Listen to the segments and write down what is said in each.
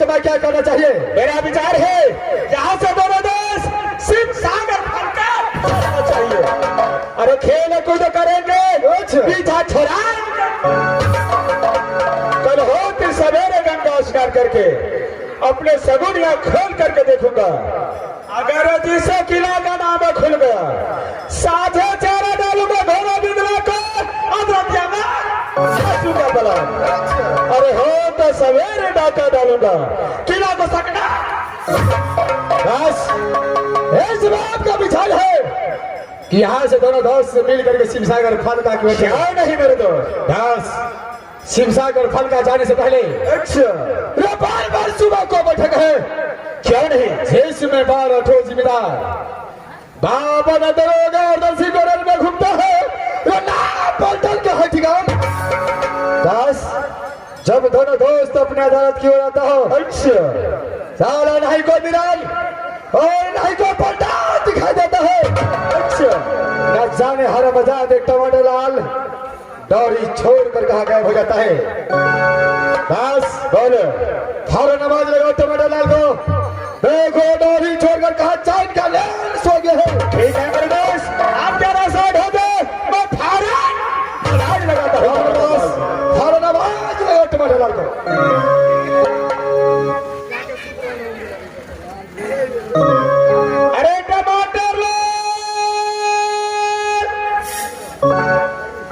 समय क्या करना चाहिए? मेरा विचार है यहाँ से दोनों देश शिव सागर फलका चाहिए। अरे खेल कूद करेंगे, पीछा छोड़ाएंगे। कल हो फिर सवेरे गंगा स्नान करके अपने सगुनिया खोल करके देखूंगा। अगर जिसे किला का नाम खुल गया, साझे चारा डालूंगा घोड़ा बिंदला को का बलान। अरे हो तो सवेरे डाका डालूंगा, किला को सकना। बस इस बात का विचार है कि यहाँ से दोनों दोस्त मिल करके शिवसागर फलका की ओर क्या नहीं मेरे दोस्त। बस शिवसागर फलका जाने से पहले अच्छा बार बार सुबह को बैठक है। क्या नहीं जिसमें 12 ठो जिम्मेदार बाबा न दरोगा और दर्शी गोरल में घूमता है, वो नाम पलटन का है ठिकान। बस जब दोनों दोस्त अपने अदालत की ओर आता हो, अच्छा साला नहीं को निराल और नहीं को पलटा दिखाई देता है। अच्छा न जाने हर मजाक एक टमाटर लाल दौड़ी छोड़कर कहा गायब हो जाता है। बस बोलो फौरन नमाज लगाओ टमाटर लाल को। देखो दौड़ी छोड़कर कहा चांद का लेन सो गए हैं। ठीक है मेरे दोस्त, आप जरा साइड हो जाए, मैं फौरन आवाज लगाता हूँ। फौरन नमाज लगाओ टमाटर लाल को। अरे टमाटर लो,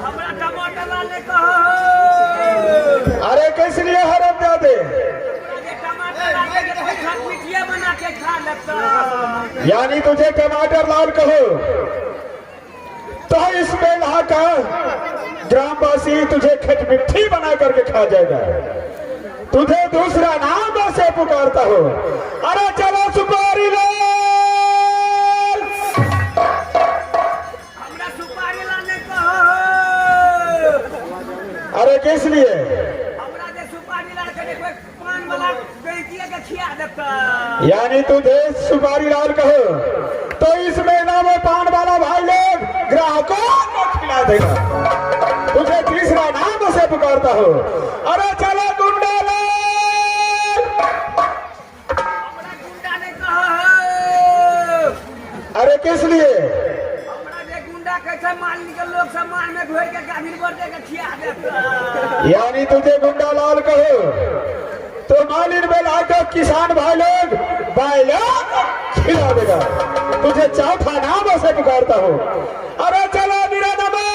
हमरा टमाटर लाने कहो। अरे किस लिए हरम जाते? टमाटर लाने के पैसा पिटिया बना के खा लेता। यानी तुझे टमाटर लाल कहो तो इस मेला का ग्रामवासी तुझे खटमिट्ठी बना करके खा जाएगा। तुझे दूसरा नाम से पुकारता हो। अरे चलो सुपारी लो। हमरा सुपारी लाने कहो। अरे किस लिए? हमरा जे सुपारी ला के कोई पान वाला बेटिया के खिया देता। यानी तुझे सुपारी लाल कहो तो इस महीना में पान वाला भाई लोग ग्राहकों को खिला देगा। तुझे तीसरा नाम से पुकारता हो। अरे चलो गुंडा लाल। हमरा गुंडा ने कहो। अरे किस लिए? हमरा जे गुंडा कैसे माल के लोग सामान में घोर के गाभिन कर दे के खिया देता। यानी तुझे गुंडा लाल कहो तो मालिन में लाकर किसान भाई लोग खिला देगा। तुझे चौथा नाम से पुकारता हो। अरे चलो मेरा नमः।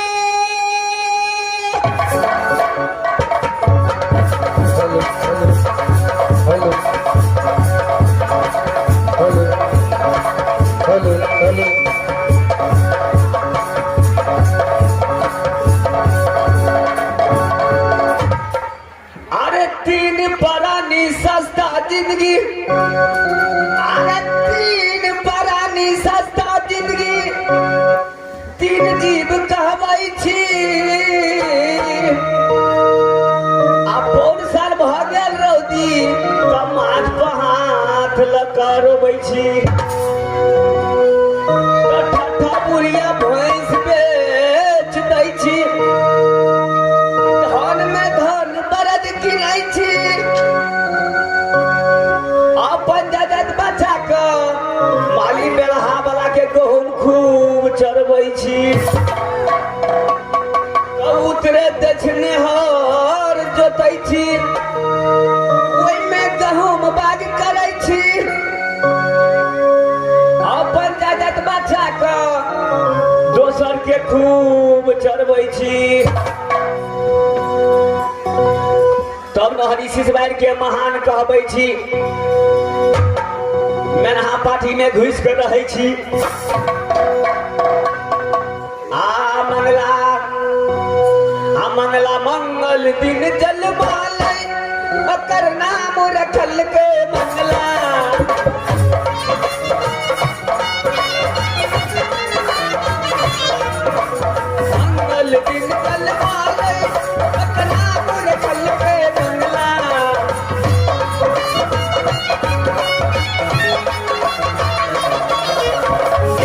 अरे तीन परानी सस्ता जिंदगी। अरे तीन परानी सस्ता जिंदगी। तीन जीव कहवाई छी। आ पौन साल भ गेल रौदी त माथ पर हाथ लगा रोबै छी। ठठा बुढ़िया भैंस बेच दै छी। धन में धन बरद किनै छी। अपन जगत बचा के माली बेलहा वाला के गहूम खूब चरबै छी। उतरे दक्षिणे हर जोतै छी। ओइमे गहूम बाग करै छी। अपन जगत बचा के दोसर के खूब चरबै छी। तब न हरी शिशवार के महान कहबै छी। मेनहा पाठी में घुस कर रहे छी। आ मंगला मंगल दिन जल माले ओकर नाम रखल के मंगला। मंगल दिन जल माले ओकर नाम रखल के मंगला।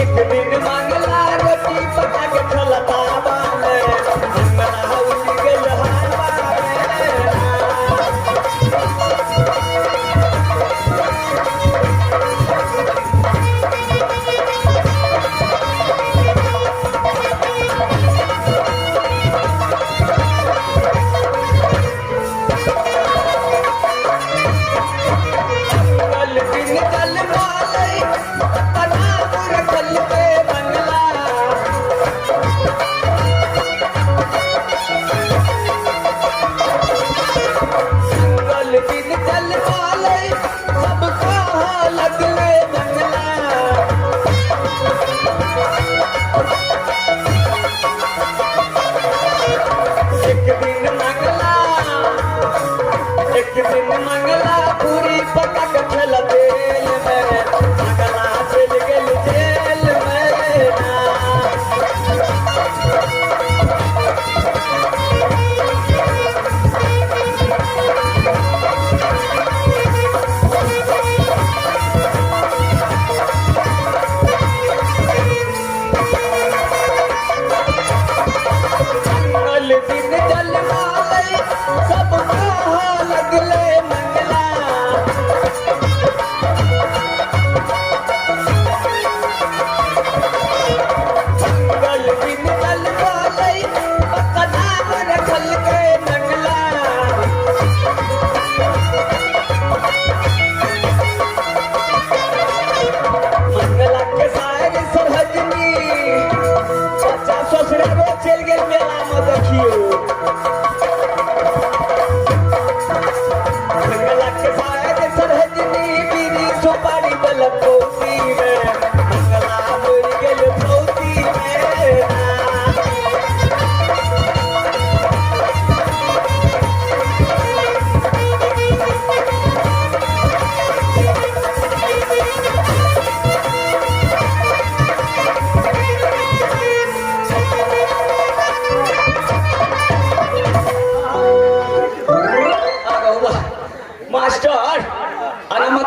एक दिन मंगला रोटी पका के खलता बाले। मंगला उठ गेल हार बाले।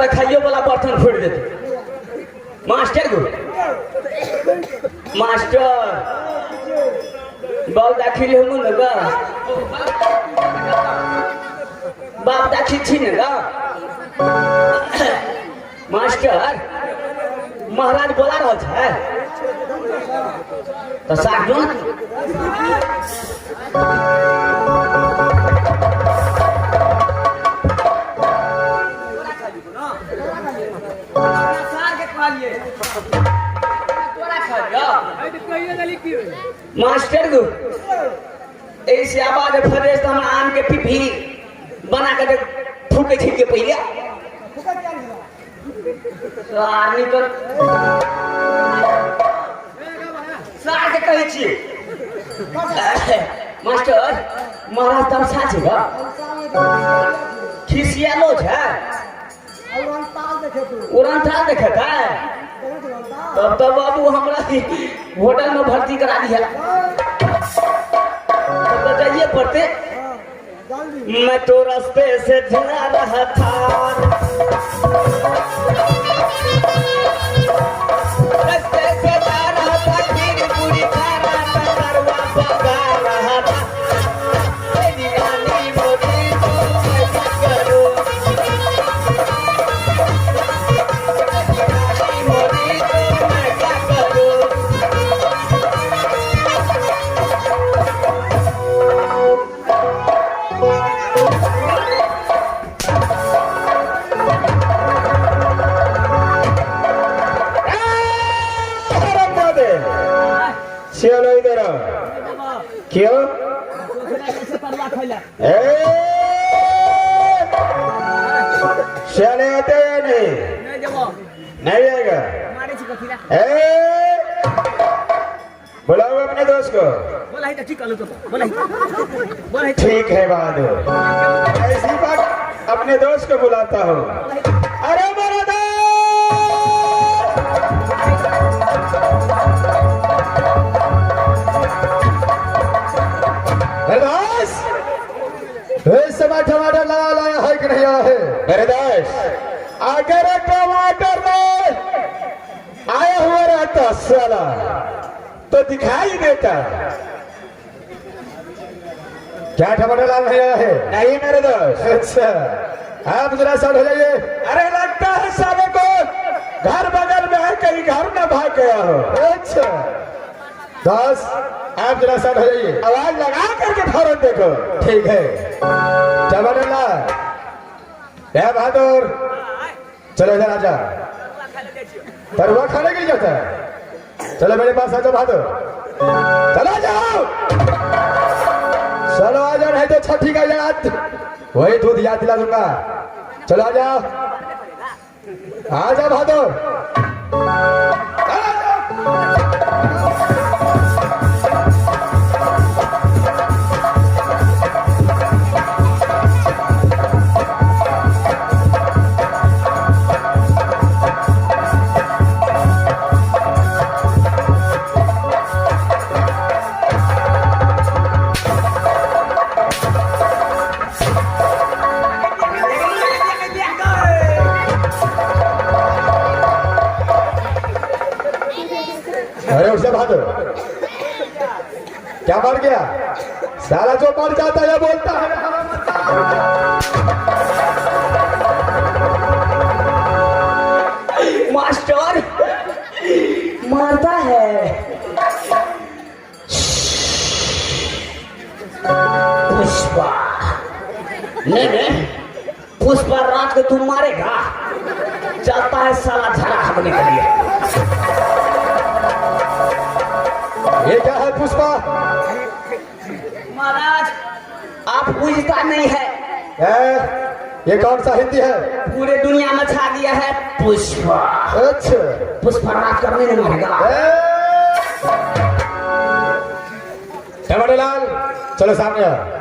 खाइयो वाला बर्तन फोड़ देते मास्टर को मास्टर बाल दाखिल हो न गा बाप दाखिल छी न गा मास्टर महाराज बोला रहा है तो साथ दो मास्टर को ऐसे आवाज फरेश हम आम के पिपी बना कर फूके छिड़के पहले तो आदमी तो सार के कहे छी मास्टर महाराज तब साचे का खिसिया लो है उड़ान ताल देखे था तब तो बाबू हमरा होटल में भर्ती करा दिया तब तो जाइए पढ़ते मैं तो रास्ते से जा रहा था रास्ते से जा रहा था खीर पूरी खा रहा था करवा पका रहा था दीवानी मोदी तो कैसा करूं मोदी तो मैं क्या करूं चलो इधर क्यों चले आते हैं नहीं आएगा बुलाओ अपने दोस्त को ठीक है बहादुर ऐसी बात अपने दोस्त को बुलाता हूँ अरे मेरा इस समय टमाटर लाया है कि नहीं आया है मेरे दास अगर टमाटर में आया हुआ रहता साला तो दिखाई देता क्या टमाटर लाल नहीं आया है नहीं मेरे दोस्त अच्छा आप जरा साइड हो जाइए अरे लगता है साले को घर बगल में है कहीं घर में भाग गया हो अच्छा दास आप जरा साइड हो जाइए आवाज लगा करके फौरन देखो ठीक है टमाटर ला क्या बहादुर चलो इधर आजा तरुआ खाने के लिए जाता है चलो मेरे पास आ जाओ बहादुर चलो आ जाओ चलो आ जाओ नहीं तो छठी का याद वही दूध याद दिला दूंगा चलो आ जाओ बहादुर अरे उससे बहादुर क्या मर गया साला जो मर जाता है बोलता है मास्टर मारता है पुष्पा नहीं पुष्पा रात को तुम मारेगा चलता है साला झरा खाने के लिए ये क्या है पुष्पा महाराज आप पूछता नहीं है ये कौन सा हिंदी है पूरे दुनिया में छा गया है पुष्पा अच्छा पुष्पा रात करने नहीं मारेगा टमाटर लाल चलो सामने आओ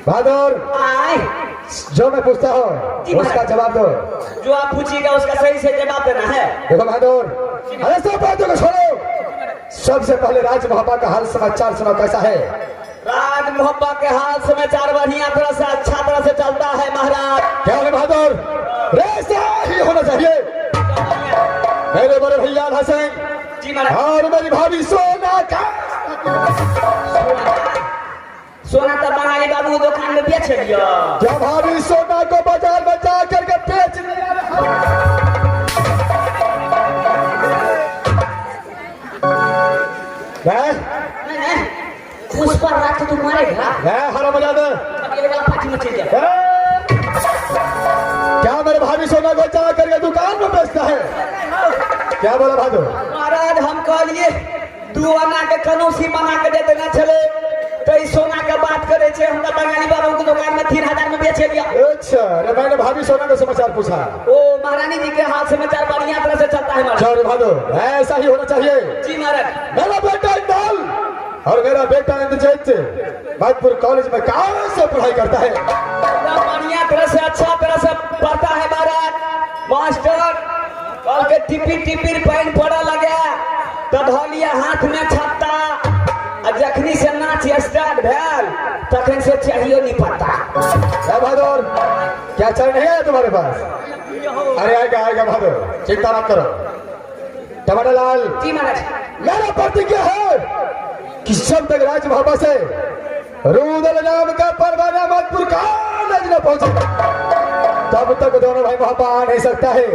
बहादुर आए जो मैं पूछता हूँ उसका जवाब दो जो आप पूछिएगा उसका सही से जवाब देना है देखो बहादुर अरे सब बातों को छोड़ो सबसे पहले राज महापा का हाल समाचार सुनो कैसा है राज मोहब्बत के हाल समाचार बढ़िया तरह से अच्छा तरह से चलता है महाराज। क्या है बहादुर? ऐसा ही होना चाहिए। मेरे बड़े भैया हसन जी महाराज। और मेरी भाभी सोना का सोना तो बंगाली बाबू दुकान में बेच दिया। क्या भाभी सोना को बाजार में जा करके बेच दिया? पुष्पा रात को तुम मारेगा। हरा बजा दे। अब ये वाला पार्टी में चल जा। क्या मेरे भाभी सोना को जा करके दुकान में बेचता है? क्या बोला बहादुर? महाराज हम कहलिए दू आना के कनौसी बना के देते ना चले तो इस सोना का बात करे छे। हमरा बंगाली बाबू की दुकान में 3000 में बेच दिया। अच्छा, अरे मैंने भाभी सोना का समाचार पूछा। ओ महारानी जी के हाथ समाचार बढ़िया तरह से चलता है महाराज। चलो बहादुर, ऐसा ही होना चाहिए। जी महाराज। मेरा बेटा इंदौल और मेरा बेटा इंद्रजीत बागपुर कॉलेज में कहाँ से पढ़ाई करता है? बढ़िया तरह से अच्छा तरह से पढ़ता है महाराज। मास्टर कल के टिपी पैन पड़ा लगे तो धोलिया हाथ में छत्ता जखनी से नाच स्टार्ट भेल तखन से चाहिए नहीं पता। क्या बहादुर, क्या चल नहीं है तुम्हारे पास? अरे आएगा बहादुर, चिंता मत करो। टमाटर लाल जी महाराज। मेरा प्रतिज्ञा है कि जब तक राज भापा से रूदल नाम का परवाना मधुपुर कॉलेज न पहुंचे तब तक दोनों भाई वहां आ नहीं सकता है।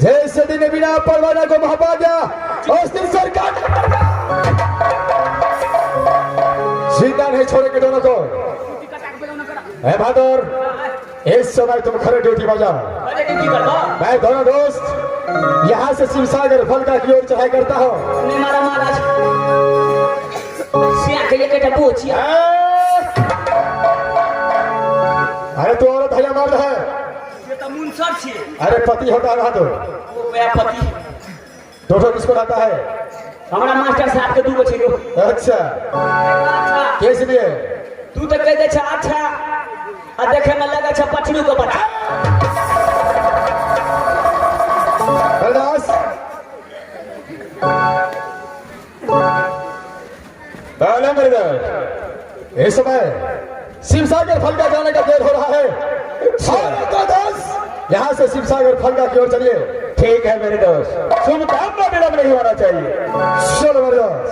जैसे दिन बिना परवाना को वहां आ गया उस दिन सरकार जिंदा नहीं छोड़ेंगे दोनों को। है बहादुर, इस समय तुम खड़े ड्यूटी बजाओ। मैं दोनों दोस्त यहाँ से शिवसागर फलका की ओर चढ़ाई करता हूँ। नहीं मारा महाराज सिया के लिए केटा पूछिया। अरे तू औरत है या मर्द है? ये तो मुंसर छे। अरे पति होता है बहादुर। वो मेरा पति। दोनों किसको आता है? हमारा मास्टर साहब के दू बच्चे को। अच्छा, कैसे लिए? तू तो कह दे छा अच्छा आ देखे में लगा छा पछड़ू को बता। बलदास इस समय शिवसागर फलका जाने का देर हो रहा है। यहाँ से शिवसागर फलका की ओर चलिए। ठीक है मेरे दोस्त, शुभ काम में विलंब नहीं होना चाहिए। चलो मेरे दोस्त।